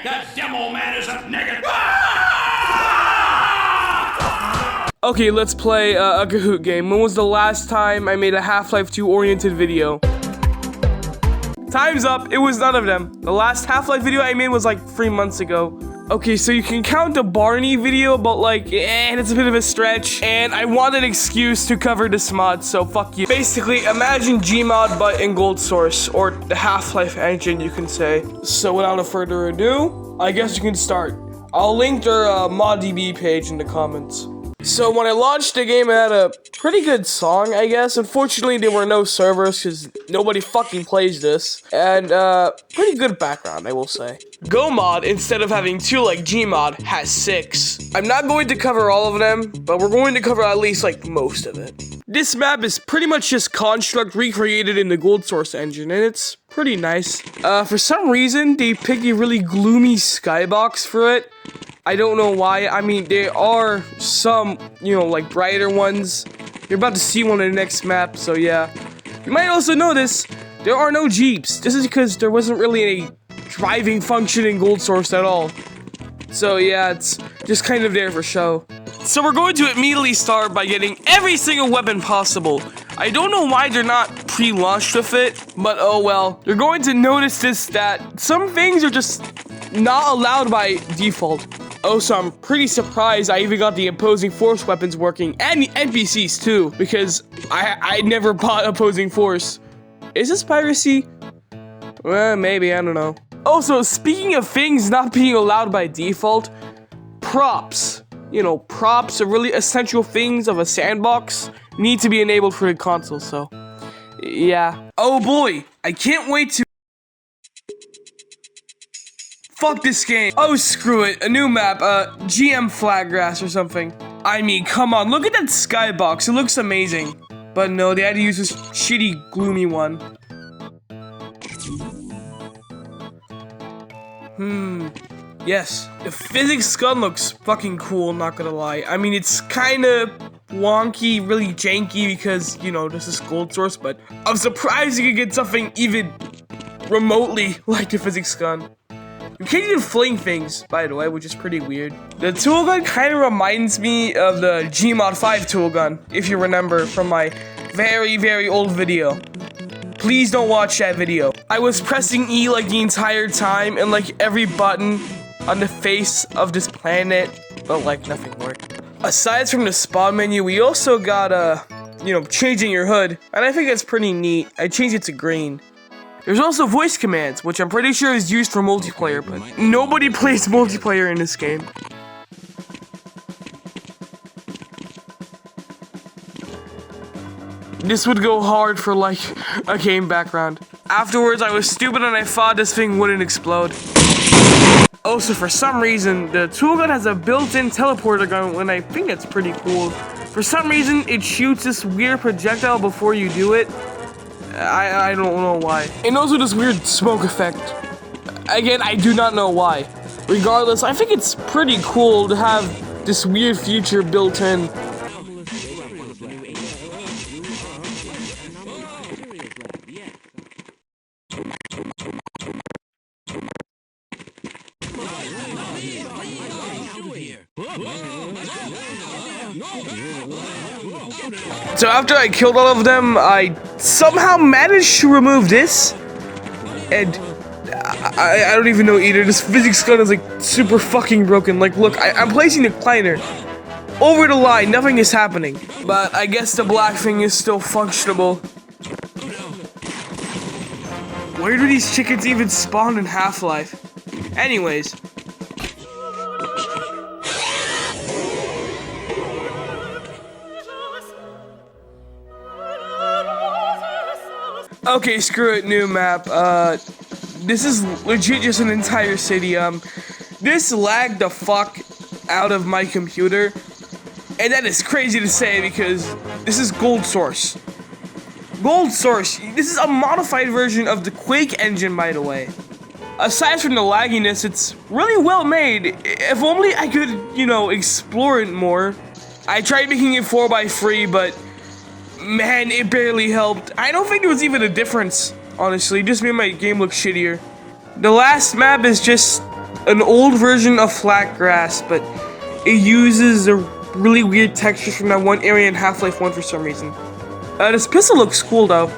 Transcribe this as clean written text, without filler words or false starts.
That demo man is a negative. Okay, let's play a Kahoot game. When was the last time I made a Half-Life 2 oriented video? Time's up. It was none of them. The last Half-Life video I made was like 3 months ago. Okay, so you can count the Barney video, but like, it's a bit of a stretch. And I want an excuse to cover this mod, so fuck you. Basically, imagine GMOD, but in GoldSRC, or the Half-Life engine, you can say. So without further ado, I guess you can start. I'll link their ModDB page in the comments. So when I launched the game, it had a pretty good song, I guess. Unfortunately, there were no servers because nobody fucking plays this. And pretty good background, I will say. GoMod, instead of having 2 like GMod, has 6. I'm not going to cover all of them, but we're going to cover at least like most of it. This map is pretty much just Construct recreated in the GoldSRC engine, and it's pretty nice. For some reason, they picked a really gloomy skybox for it. I don't know why. I mean, there are some, like brighter ones. You're about to see one in the next map, so yeah. You might also notice there are no Jeeps. This is because there wasn't really a driving function in GoldSRC at all. So yeah, it's just kind of there for show. So we're going to immediately start by getting every single weapon possible. I don't know why they're not pre-launched with it, but oh well. You're going to notice that some things are just not allowed by default. Also, I'm pretty surprised I even got the opposing force weapons working, and the NPCs too, because I never bought opposing force. Is this piracy? Well, maybe, I don't know. Also, speaking of things not being allowed by default, props. Props are really essential things of a sandbox, need to be enabled for the console, so yeah. Oh boy, I can't wait to fuck this game. Oh, screw it. A new map, GM Flatgrass or something. I mean, come on. Look at that skybox. It looks amazing. But no, they had to use this shitty, gloomy one. Yes. The physics gun looks fucking cool, not gonna lie. I mean, it's kinda wonky, really janky because, this is GoldSRC, but I'm surprised you could get something even remotely like the physics gun. You can't even fling things, by the way, which is pretty weird. The tool gun kind of reminds me of the GMod 5 tool gun, if you remember from my very, very old video. Please don't watch that video. I was pressing E like the entire time and like every button on the face of this planet, but like nothing worked. Aside from the spawn menu, we also got changing your hood, and I think that's pretty neat. I changed it to green. There's also voice commands, which I'm pretty sure is used for multiplayer, but nobody plays multiplayer in this game. This would go hard for like a game background. Afterwards, I was stupid and I thought this thing wouldn't explode. Also, for some reason, the tool gun has a built-in teleporter gun, and I think that's pretty cool. For some reason, it shoots this weird projectile before you do it. I don't know why. And also this weird smoke effect. Again, I do not know why. Regardless, I think it's pretty cool to have this weird feature built in. So after I killed all of them, I somehow managed to remove this, and I don't even know either. This physics gun is like super fucking broken. Like, look, I'm placing the kleiner over the line, nothing is happening. But I guess the black thing is still functionable. Where do these chickens even spawn in Half-Life? Anyways. Okay, screw it, new map. This is legit just an entire city. This lagged the fuck out of my computer. And that is crazy to say because this is GoldSRC. GoldSRC, this is a modified version of the Quake engine, by the way. Aside from the lagginess, it's really well made. If only I could, explore it more. I tried making it 4x3, but man, it barely helped. I don't think there was even a difference, honestly. It just made my game look shittier. The last map is just an old version of flat grass, but it uses a really weird texture from that one area in Half-Life 1 for some reason. This pistol looks cool though.